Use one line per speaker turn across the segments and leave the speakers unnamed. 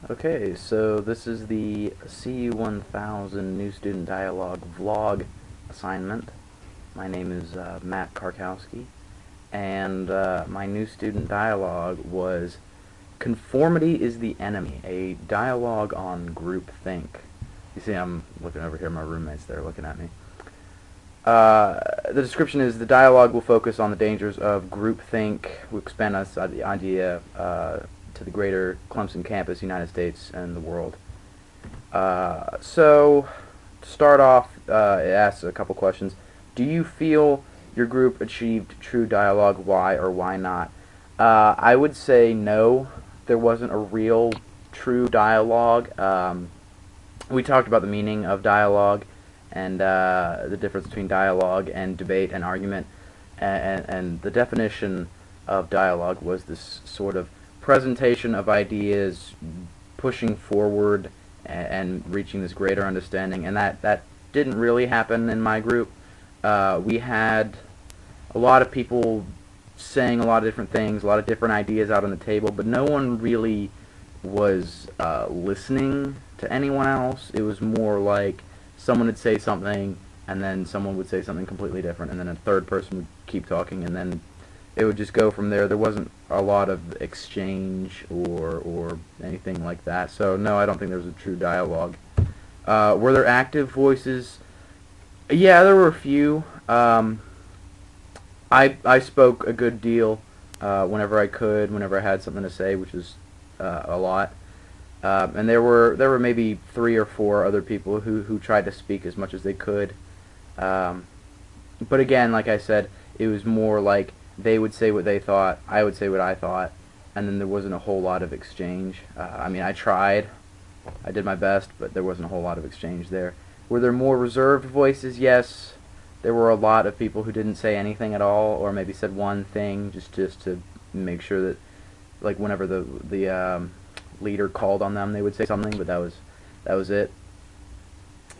Okay, so this is the CU1000 New Student Dialogue vlog assignment. My name is Matt Karkowski, and my new student dialogue was Conformity is the Enemy, a dialogue on groupthink. You see, I'm looking over here, my roommates there looking at me. The description is the dialogue will focus on the dangers of groupthink. We'll expand the idea to the greater Clemson campus, United States, and the world. So, to start off, it asks a couple questions. Do you feel your group achieved true dialogue? Why or why not? I would say no. There wasn't a real true dialogue. We talked about the meaning of dialogue and the difference between dialogue and debate and argument, and the definition of dialogue was this sort of presentation of ideas, pushing forward and reaching this greater understanding, and that didn't really happen in my group. We had a lot of people saying a lot of different things, a lot of different ideas out on the table, but no one really was listening to anyone else. It was more like someone would say something, and then someone would say something completely different, and then a third person would keep talking, and then it would just go from there. There wasn't a lot of exchange or anything like that. So no, I don't think there was a true dialogue. Were there active voices? Yeah, there were a few. I spoke a good deal whenever I could, whenever I had something to say, which was a lot. And there were maybe 3 or 4 other people who tried to speak as much as they could. But again, like I said, it was more like they would say what they thought, I would say what I thought, and then there wasn't a whole lot of exchange. I mean, I tried, I did my best, but there wasn't a whole lot of exchange there. Were there more reserved voices? Yes. There were a lot of people who didn't say anything at all, or maybe said one thing just to make sure that, like, whenever the leader called on them, they would say something, but that was it.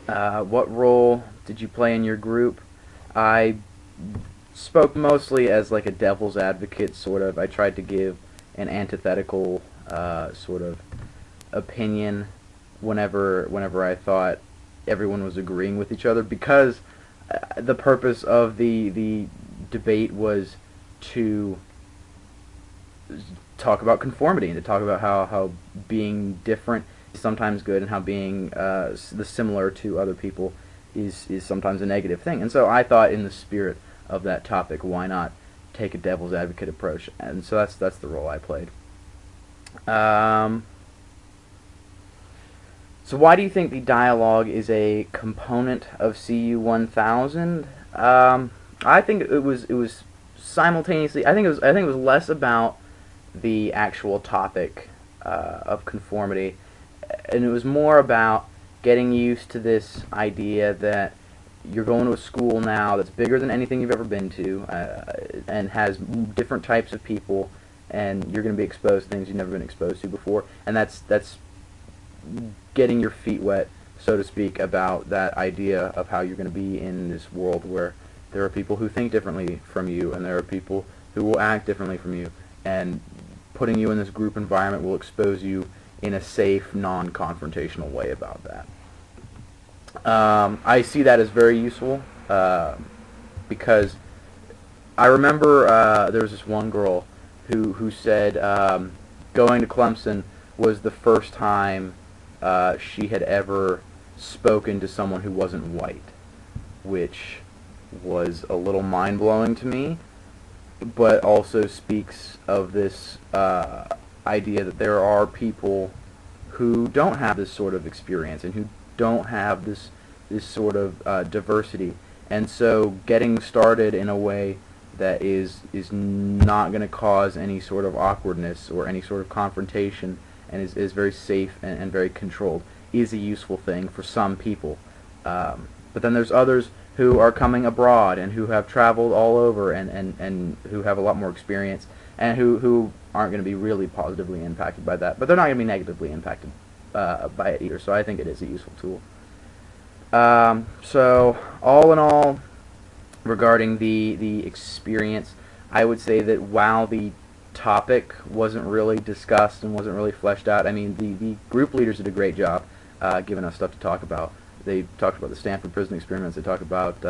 What role did you play in your group? I spoke mostly as like a devil's advocate, sort of. I tried to give an antithetical sort of opinion whenever I thought everyone was agreeing with each other, because the purpose of the debate was to talk about conformity and to talk about how being different is sometimes good, and how being similar to other people is sometimes a negative thing. And so I thought, in the spirit of that topic, why not take a devil's advocate approach? And so that's the role I played. So why do you think the dialogue is a component of CU1000? I think it was simultaneously. I think it was less about the actual topic of conformity, and it was more about getting used to this idea that you're going to a school now that's bigger than anything you've ever been to, and has different types of people, and you're going to be exposed to things you've never been exposed to before, and that's getting your feet wet, so to speak, about that idea of how you're going to be in this world where there are people who think differently from you, and there are people who will act differently from you, and putting you in this group environment will expose you in a safe, non-confrontational way about that. I see that as very useful, because I remember there was this one girl who said going to Clemson was the first time she had ever spoken to someone who wasn't white, which was a little mind-blowing to me, but also speaks of this idea that there are people who don't have this sort of experience and who don't have this sort of diversity, and so getting started in a way that is not going to cause any sort of awkwardness or any sort of confrontation, and is very safe and very controlled, is a useful thing for some people. But then there's others who are coming abroad and who have traveled all over and who have a lot more experience, and who aren't going to be really positively impacted by that, but they're not going to be negatively impacted by it either. So I think it is a useful tool. So all in all, regarding the experience, I would say that while the topic wasn't really discussed and wasn't really fleshed out. I mean, the group leaders did a great job giving us stuff to talk about. They talked about the Stanford prison experiments. They talked about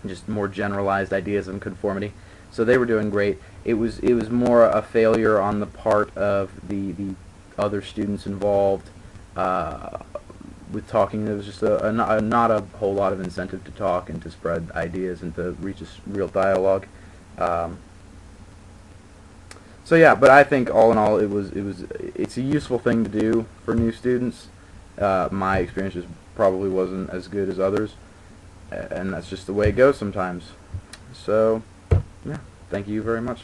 just more generalized ideas of conformity. So they were doing great. It was more a failure on the part of the other students involved with talking. There was just not a whole lot of incentive to talk and to spread ideas and to reach a real dialogue. So yeah, but I think all in all, it's a useful thing to do for new students. My experience just probably wasn't as good as others, and that's just the way it goes sometimes. So yeah, thank you very much.